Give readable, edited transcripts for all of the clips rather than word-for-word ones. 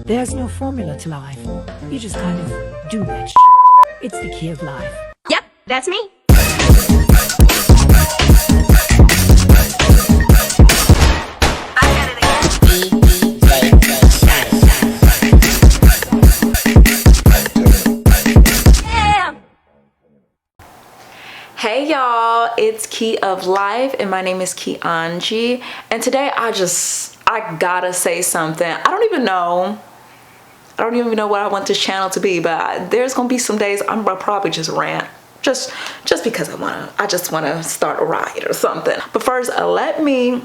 There's no formula to life. You just kind of do that shit. It's the key of life. Yep, that's me. Hey y'all, it's Key of Life and my name is Kianji, and today I gotta say something. I don't even know what I want this channel to be, but there's gonna be some days I'm gonna probably just rant just because I just wanna start a riot or something. But first, let me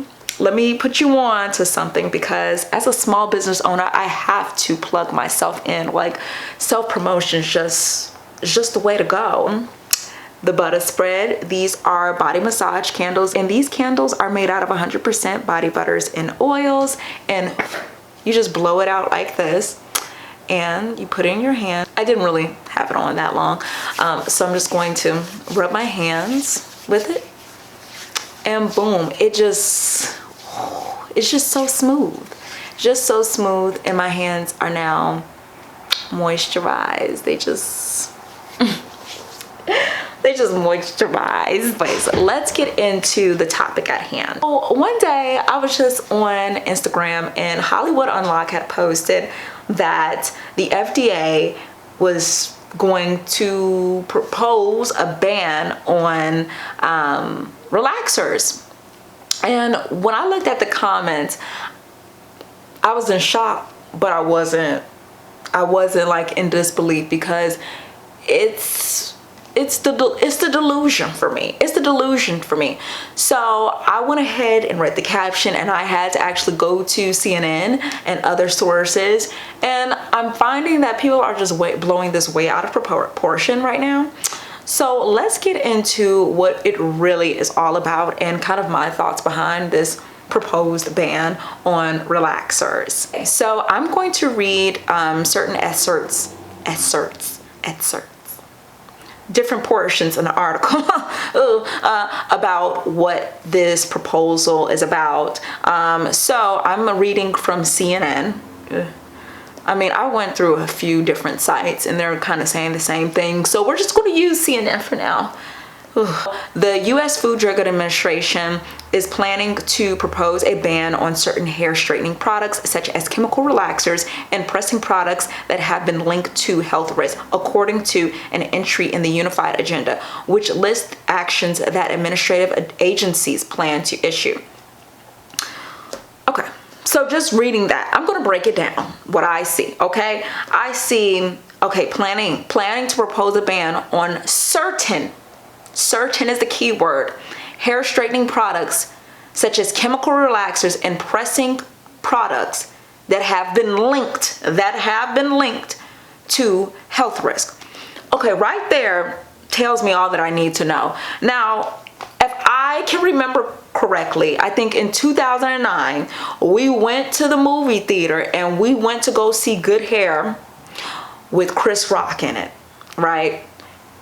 put you on to something, because as a small business owner, I have to plug myself in. Like, self-promotion is just the way to go. The Butter Spread. These are body massage candles, and these candles are made out of 100% body butters and oils, and you just blow it out like this and you put it in your hand. I didn't really have it on that long, so I'm just going to rub my hands with it, and boom, it's just so smooth, just so smooth, and my hands are now moisturized. They just moisturize. But so let's get into the topic at hand. So one day I was just on Instagram, and Hollywood Unlocked had posted that the FDA was going to propose a ban on relaxers. And when I looked at the comments, I was in shock, but I wasn't like in disbelief, because it's the delusion for me. It's the delusion for me. So I went ahead and read the caption, and I had to actually go to CNN and other sources, and I'm finding that people are just blowing this way out of proportion right now. So let's get into what it really is all about and kind of my thoughts behind this proposed ban on relaxers. So I'm going to read certain excerpts, different portions in the article about what this proposal is about. So I'm reading from CNN. I mean, I went through a few different sites and they're kind of saying the same thing, so we're just going to use CNN for now. The U.S. Food Drug Administration is planning to propose a ban on certain hair straightening products, such as chemical relaxers and pressing products that have been linked to health risks, according to an entry in the Unified Agenda, which lists actions that administrative agencies plan to issue. Okay, so just reading that, I'm going to break it down, what I see, okay? I see, okay, planning to propose a ban on certain is the key word, hair straightening products such as chemical relaxers and pressing products that have been linked to health risk. Okay, right there tells me all that I need to know. Now, if I can remember correctly, I think in 2009 we went to the movie theater and we went to go see Good Hair with Chris Rock in it, right?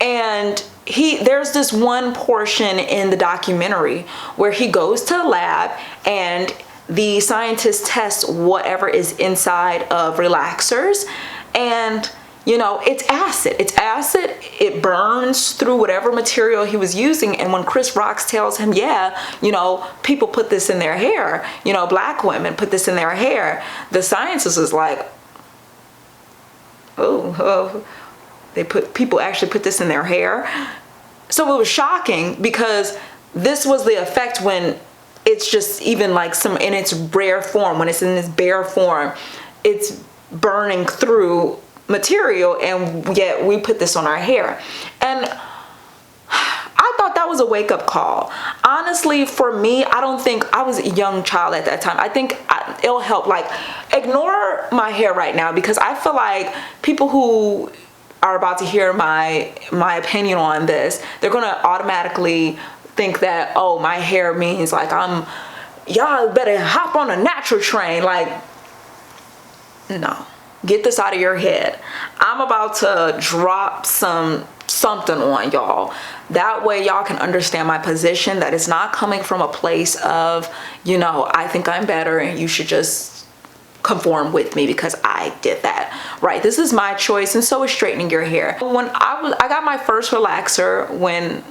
And there's this one portion in the documentary where he goes to the lab and the scientists test whatever is inside of relaxers, and you know, it's acid, it burns through whatever material he was using. And when Chris Rock tells him, yeah, you know, people put this in their hair, you know, black women put this in their hair, the scientist is like, oh, people actually put this in their hair. So it was shocking, because this was the effect when it's just even like in its rare form, when it's in this bare form, it's burning through material, and yet we put this on our hair. And I thought that was a wake-up call. Honestly, for me, I don't think, I was a young child at that time. I think it'll help, like, ignore my hair right now, because I feel like people who are about to hear my opinion on this, they're gonna automatically think that, oh, my hair means like y'all better hop on a natural train. Like, no, get this out of your head. I'm about to drop something on y'all. That way y'all can understand my position, that it's not coming from a place of, you know, I think I'm better and you should just conform with me because I did that, right? This is my choice, and so is straightening your hair. When I got my first relaxer when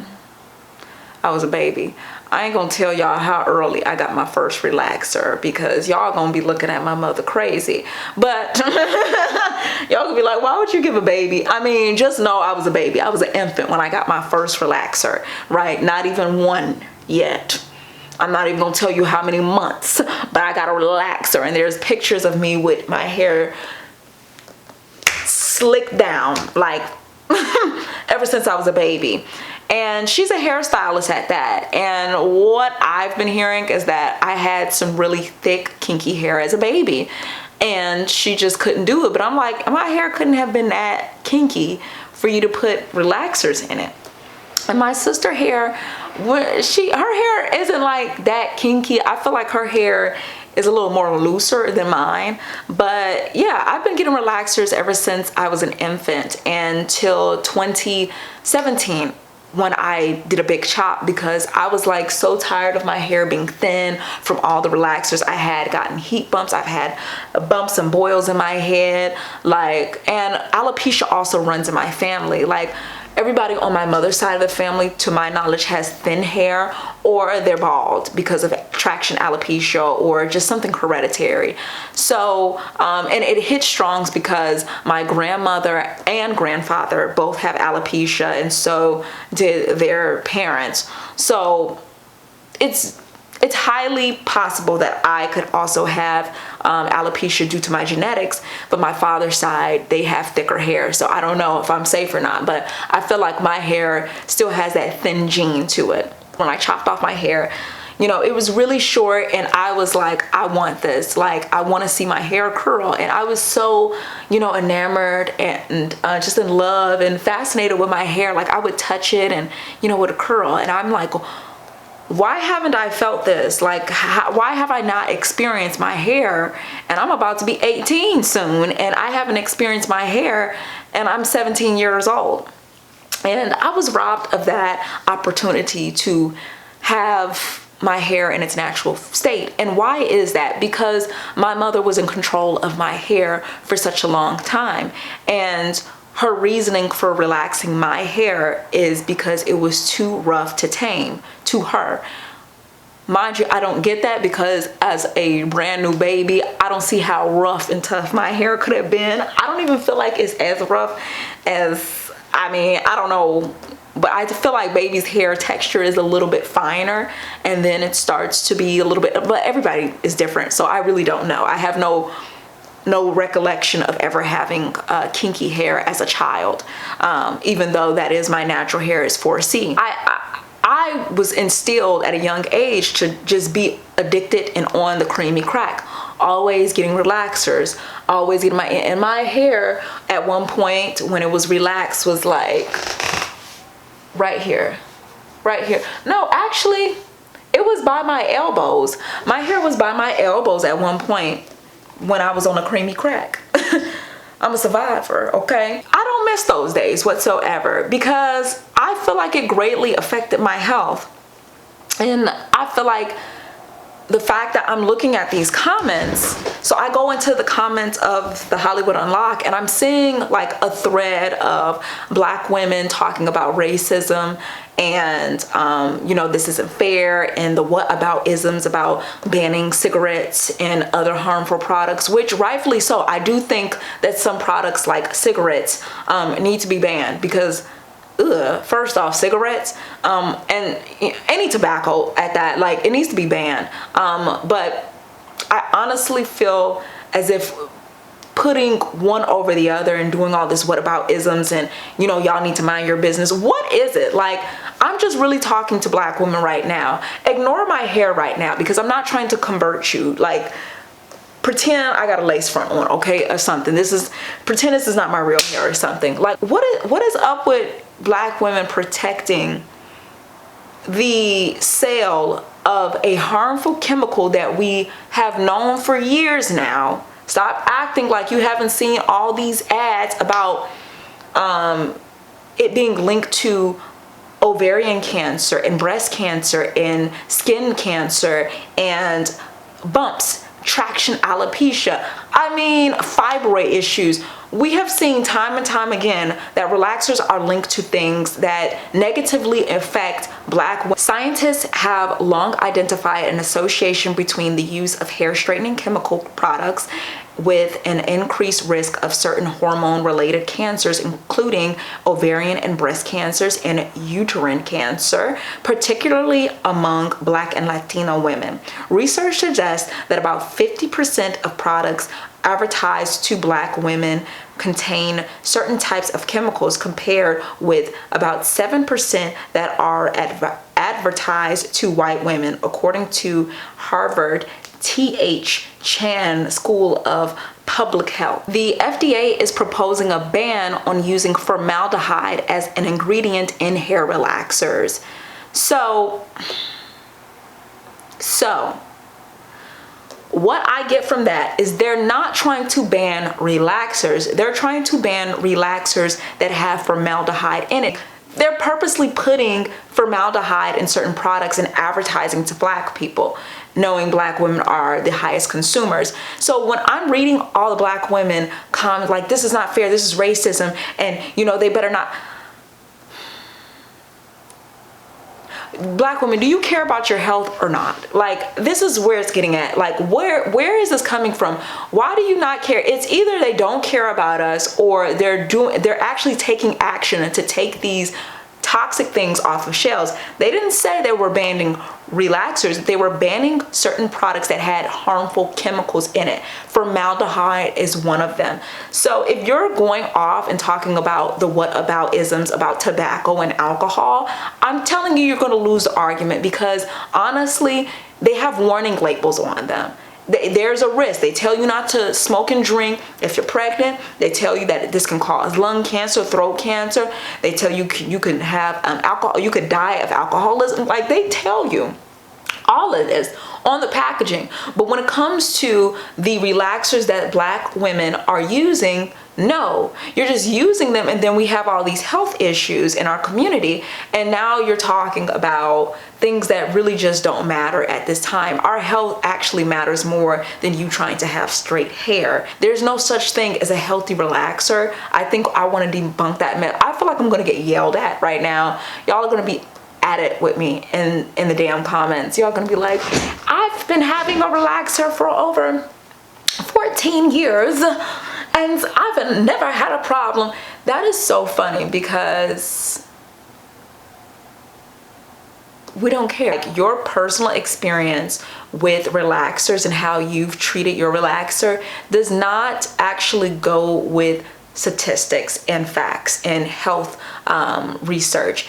I was a baby. I ain't gonna tell y'all how early I got my first relaxer because y'all gonna be looking at my mother crazy. But y'all gonna be like, why would you give a baby? I mean, just know I was a baby. I was an infant when I got my first relaxer, right? Not even one yet. I'm not even gonna tell you how many months, but I got a relaxer, and there's pictures of me with my hair slicked down, like ever since I was a baby. And she's a hairstylist at that. And what I've been hearing is that I had some really thick, kinky hair as a baby, and she just couldn't do it. But I'm like, my hair couldn't have been that kinky for you to put relaxers in it. And my sister hair, her hair isn't like that kinky. I feel like her hair is a little more looser than mine. But yeah, I've been getting relaxers ever since I was an infant until 2017 when I did a big chop, because I was like so tired of my hair being thin from all the relaxers. I had gotten heat bumps, I've had bumps and boils in my head, like, and alopecia also runs in my family. Like, everybody on my mother's side of the family, to my knowledge, has thin hair or they're bald because of traction alopecia or just something hereditary. So, and it hits strongs because my grandmother and grandfather both have alopecia, and so did their parents. So it's highly possible that I could also have alopecia due to my genetics, but my father's side, they have thicker hair, so I don't know if I'm safe or not, but I feel like my hair still has that thin gene to it. When I chopped off my hair, you know, it was really short, and I was like, I want this, like, I want to see my hair curl. And I was so, you know, enamored and just in love and fascinated with my hair. Like, I would touch it and, you know, with a curl, and I'm like, why haven't I felt this? Like, why have I not experienced my hair? And I'm about to be 18 soon, and I haven't experienced my hair, and I'm 17 years old. And I was robbed of that opportunity to have my hair in its natural state. And why is that? Because my mother was in control of my hair for such a long time, and her reasoning for relaxing my hair is because it was too rough to tame to her. Mind you, I don't get that, because as a brand new baby, I don't see how rough and tough my hair could have been. I don't even feel like it's as rough as, I mean, I don't know, but I feel like baby's hair texture is a little bit finer, and then it starts to be a little bit, but everybody is different, so I really don't know. I have no recollection of ever having kinky hair as a child, even though that is my natural hair is 4C. I was instilled at a young age to just be addicted and on the creamy crack, always getting relaxers, always getting my hair at one point when it was relaxed was like right here. No, actually, it was by my elbows. My hair was by my elbows at one point when I was on a creamy crack. I'm a survivor, okay? I don't miss those days whatsoever, because I feel like it greatly affected my health. And I feel like the fact that I'm looking at these comments, so I go into the comments of the Hollywood Unlocked, and I'm seeing like a thread of Black women talking about racism and you know, this isn't fair, and the what about isms about banning cigarettes and other harmful products, which rightfully so. I do think that some products like cigarettes need to be banned, because first off, cigarettes and any tobacco at that, like, it needs to be banned. But I honestly feel as if putting one over the other and doing all this what about isms and, you know, y'all need to mind your business. What is it? Like, I'm just really talking to Black women right now. Ignore my hair right now, because I'm not trying to convert you. Like, pretend I got a lace front on, okay, or something. Pretend this is not my real hair or something. Like, what is up with Black women protecting the sale of a harmful chemical that we have known for years now? Stop acting like you haven't seen all these ads about it being linked to ovarian cancer and breast cancer and skin cancer and bumps traction alopecia, I mean fibroid issues. We have seen time and time again that relaxers are linked to things that negatively affect Black women. Scientists have long identified an association between the use of hair straightening chemical products with an increased risk of certain hormone-related cancers, including ovarian and breast cancers and uterine cancer, particularly among Black and Latino women. Research suggests that about 50% of products advertised to Black women contain certain types of chemicals, compared with about 7% that are advertised to white women, according to Harvard T.H. Chan School of Public Health. The FDA is proposing a ban on using formaldehyde as an ingredient in hair relaxers. So what I get from that is they're not trying to ban relaxers. They're trying to ban relaxers that have formaldehyde in it. They're purposely putting formaldehyde in certain products and advertising to Black people, knowing Black women are the highest consumers. So when I'm reading all the Black women comment like, this is not fair, this is racism, and you know, they better not. Black women, do you care about your health or not? Like, this is where it's getting at. Like, where is this coming from? Why do you not care? It's either they don't care about us, or they're actually taking action to take these toxic things off of shelves. They didn't say they were banning relaxers. They were banning certain products that had harmful chemicals in it. Formaldehyde is one of them. So if you're going off and talking about the whataboutisms about tobacco and alcohol, I'm telling you, you're going to lose the argument, because honestly, they have warning labels on them. There's a risk. They tell you not to smoke and drink if you're pregnant. They tell you that this can cause lung cancer, throat cancer. They tell you you can have alcohol, you could die of alcoholism. Like, they tell you all of this on the packaging. But when it comes to the relaxers that Black women are using, no, you're just using them, and then we have all these health issues in our community, and now you're talking about things that really just don't matter at this time. Our health actually matters more than you trying to have straight hair. There's no such thing as a healthy relaxer. I think I want to debunk that myth. I feel like I'm going to get yelled at right now. Y'all are going to be at it with me in the damn comments. Y'all gonna be like, I've been having a relaxer for over 14 years and I've never had a problem. That is so funny, because we don't care. Like, your personal experience with relaxers and how you've treated your relaxer does not actually go with statistics and facts and health research.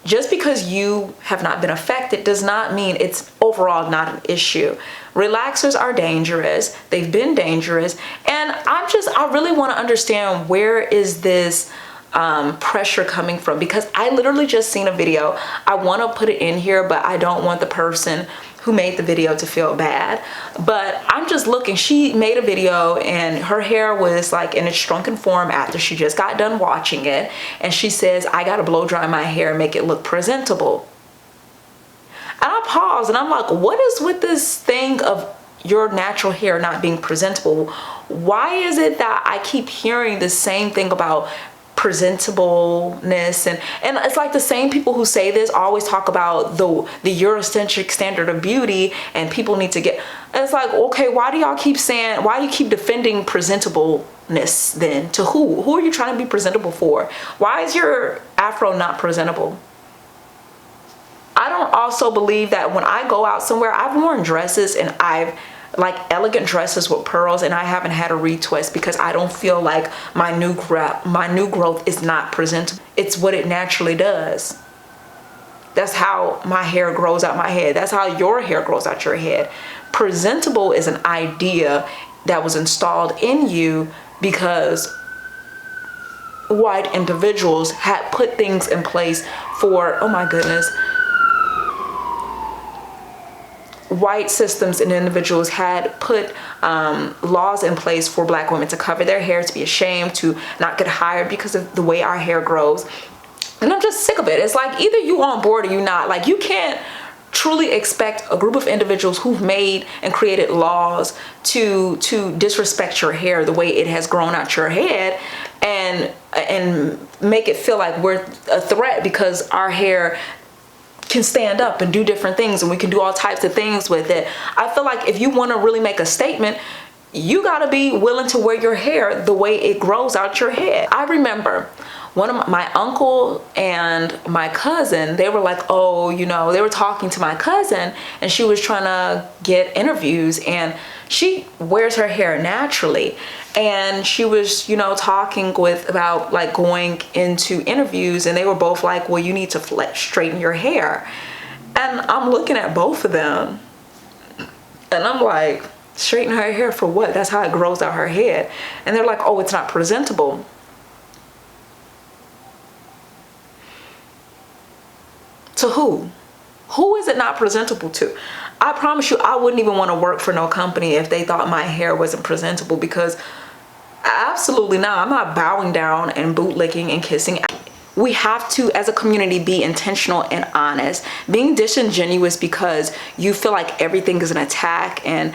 Just because you have not been affected does not mean it's overall not an issue. Relaxers are dangerous. They've been dangerous. And I really want to understand, where is this pressure coming from? Because I literally just seen a video. I want to put it in here, but I don't want the person who made the video to feel bad. But I'm just looking. She made a video and her hair was like in its shrunken form after she just got done watching it. And she says, I gotta blow dry my hair and make it look presentable. And I paused and I'm like, what is with this thing of your natural hair not being presentable? Why is it that I keep hearing the same thing about presentableness, and it's like the same people who say this always talk about the Eurocentric standard of beauty, and people need to get, and it's like, okay, why do y'all keep saying, why do you keep defending presentableness then? To who are you trying to be presentable for? Why is your afro not presentable? I don't also believe that when I go out somewhere, I've worn dresses and I've like elegant dresses with pearls, and I haven't had a retwist because I don't feel like my new growth is not presentable. It's what it naturally does. That's how my hair grows out my head. That's how your hair grows out your head. Presentable is an idea that was installed in you because white individuals had put things in place for, oh my goodness, white systems and individuals had put laws in place for Black women to cover their hair, to be ashamed, to not get hired because of the way our hair grows. And I'm just sick of it. It's like, either you on board or you not. Like, you can't truly expect a group of individuals who've made and created laws to disrespect your hair the way it has grown out your head, and make it feel like we're a threat because our hair can stand up and do different things and we can do all types of things with it. I feel like if you want to really make a statement, you got to be willing to wear your hair the way it grows out your head. I remember one of my uncle and my cousin, they were like, oh, you know, they were talking to my cousin and she was trying to get interviews, and she wears her hair naturally. And she was, you know, talking about like going into interviews, and they were both like, well, you need to straighten your hair. And I'm looking at both of them and I'm like, straighten her hair for what? That's how it grows out her head. And they're like, oh, it's not presentable. To who? Who is it not presentable to? I promise you, I wouldn't even want to work for no company if they thought my hair wasn't presentable, because absolutely not. I'm not bowing down and bootlicking and kissing. We have to, as a community, be intentional and honest. Being disingenuous because you feel like everything is an attack, and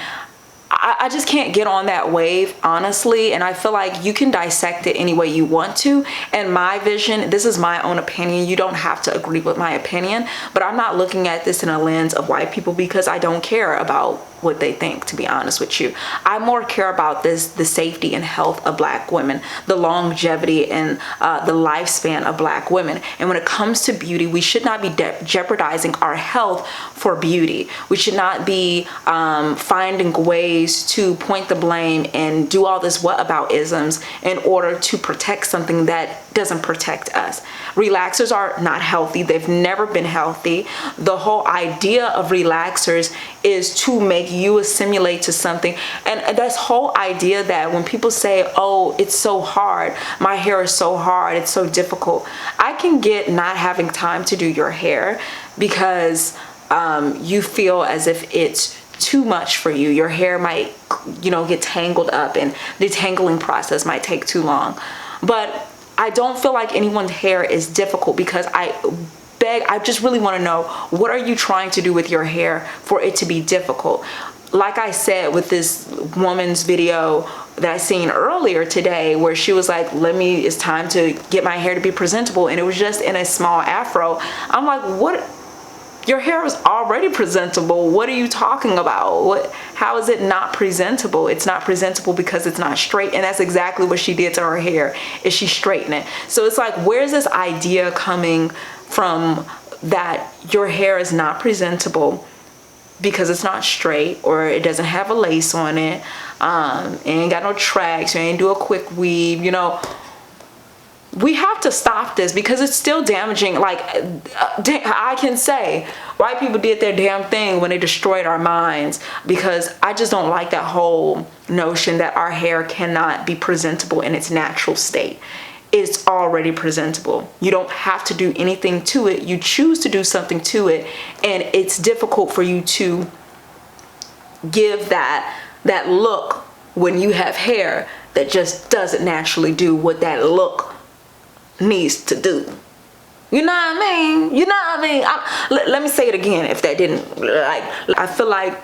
I just can't get on that wave, honestly. And I feel like you can dissect it any way you want to. And my vision, this is my own opinion. You don't have to agree with my opinion, but I'm not looking at this in a lens of white people, because I don't care about what they think, to be honest with you. I more care about the safety and health of Black women, the longevity and the lifespan of Black women. And when it comes to beauty, we should not be jeopardizing our health for beauty. We should not be finding ways to point the blame and do all this whataboutisms in order to protect something that doesn't protect us. Relaxers are not healthy. They've never been healthy. The whole idea of relaxers is to make you assimilate to something. And this whole idea that when people say, oh, it's so hard, my hair is so hard, it's so difficult, I can get not having time to do your hair because you feel as if it's too much for you. Your hair might, you know, get tangled up, and the detangling process might take too long. But I don't feel like anyone's hair is difficult, because I just really want to know, what are you trying to do with your hair for it to be difficult? Like I said with this woman's video that I seen earlier today, where she was like, it's time to get my hair to be presentable, and it was just in a small afro. I'm like, what? Your hair is already presentable. What are you talking about? How is it not presentable? It's not presentable because it's not straight, and that's exactly what she did to her hair, is she straightened it. So it's like, where's this idea coming from that your hair is not presentable because it's not straight, or it doesn't have a lace on it, it ain't got no tracks, you ain't do a quick weave, you know? We have to stop this, because it's still damaging. Like, I can say white people did their damn thing when they destroyed our minds, because I just don't like that whole notion that our hair cannot be presentable in its natural state. It's already presentable. You don't have to do anything to it. You choose to do something to it, and it's difficult for you to give that look when you have hair that just doesn't naturally do what that look needs to do. You know what I mean? You know what I mean? Let me say it again, if that didn't, like, I feel like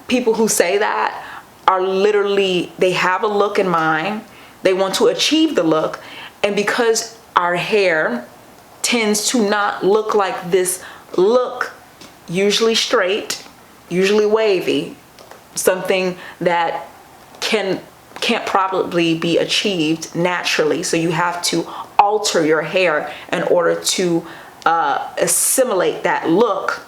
people who say that are literally, they have a look in mind, they want to achieve the look, and because our hair tends to not look like this look, usually straight, usually wavy, something that can't probably be achieved naturally, so you have to alter your hair in order to assimilate that look.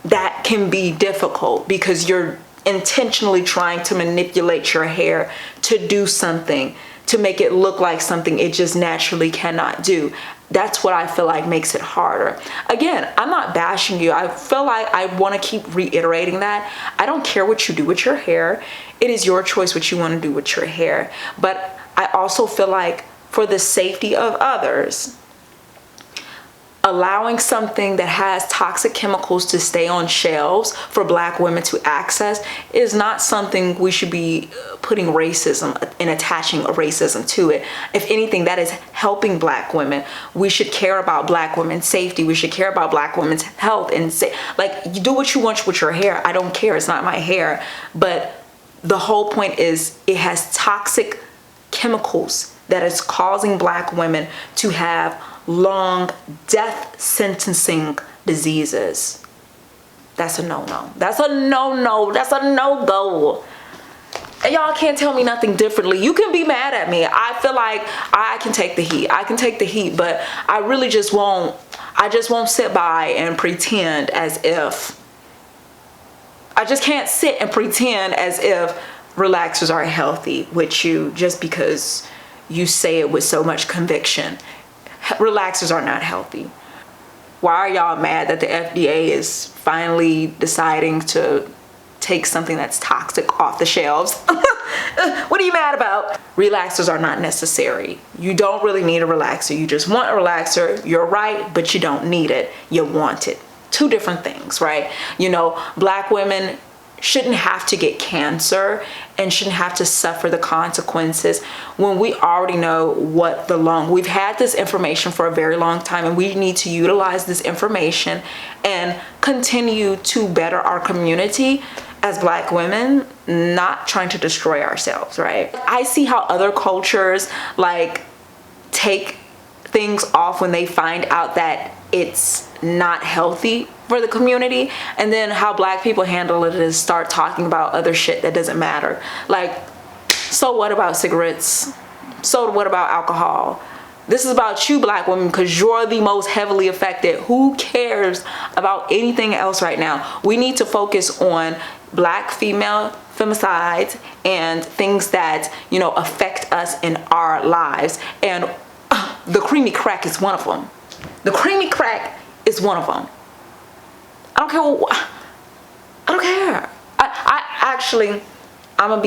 That can be difficult, because you're intentionally trying to manipulate your hair to do something, to make it look like something it just naturally cannot do. That's what I feel like makes it harder. Again, I'm not bashing you. I feel like I want to keep reiterating that. I don't care what you do with your hair. It is your choice what you want to do with your hair. But I also feel like, for the safety of others, allowing something that has toxic chemicals to stay on shelves for Black women to access is not something we should be putting racism and attaching a racism to it. If anything, that is helping Black women. We should care about Black women's safety. We should care about Black women's health and say, like, you do what you want with your hair. I don't care. It's not my hair. But the whole point is it has toxic chemicals that is causing Black women to have long death sentencing diseases. That's a no-no. That's a no-no. That's a no-go. And y'all can't tell me nothing differently. You can be mad at me. I feel like I can take the heat. I can take the heat, but I really just won't. I just won't sit by and pretend as if. I just can't sit and pretend as if relaxers are healthy with you just because you say it with so much conviction. Relaxers are not healthy. Why are y'all mad that the FDA is finally deciding to take something that's toxic off the shelves? What are you mad about? Relaxers are not necessary. You don't really need a relaxer. You just want a relaxer. You're right, but you don't need it. You want it. Two different things, right? You know, Black women shouldn't have to get cancer and shouldn't have to suffer the consequences when we already know what we've had this information for a very long time, and we need to utilize this information and continue to better our community as Black women, not trying to destroy ourselves, right? I see how other cultures like take things off when they find out that it's not healthy for the community, and then how Black people handle it is start talking about other shit that doesn't matter. Like, so what about cigarettes? So what about alcohol? This is about you, Black women, because you're the most heavily affected. Who cares about anything else right now? We need to focus on Black female femicides and things that, you know, affect us in our lives. And the creamy crack is one of them. The creamy crack is one of them. I don't care. I don't care. I actually, I'm gonna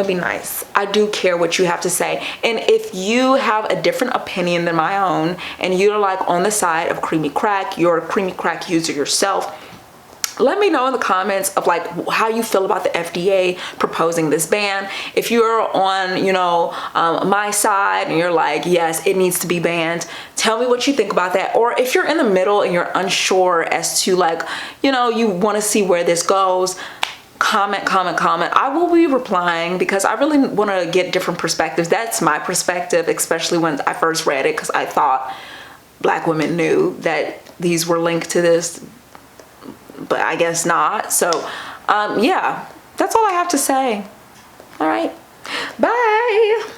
be nice. I do care what you have to say. And if you have a different opinion than my own, and you're like on the side of creamy crack, you're a creamy crack user yourself, let me know in the comments of like how you feel about the FDA proposing this ban. If you're on, you know, my side and you're like, yes, it needs to be banned, tell me what you think about that. Or if you're in the middle and you're unsure as to like, you know, you want to see where this goes, comment. I will be replying because I really want to get different perspectives. That's my perspective, especially when I first read it, because I thought Black women knew that these were linked to this, but I guess not. So yeah, that's all I have to say. All right, bye.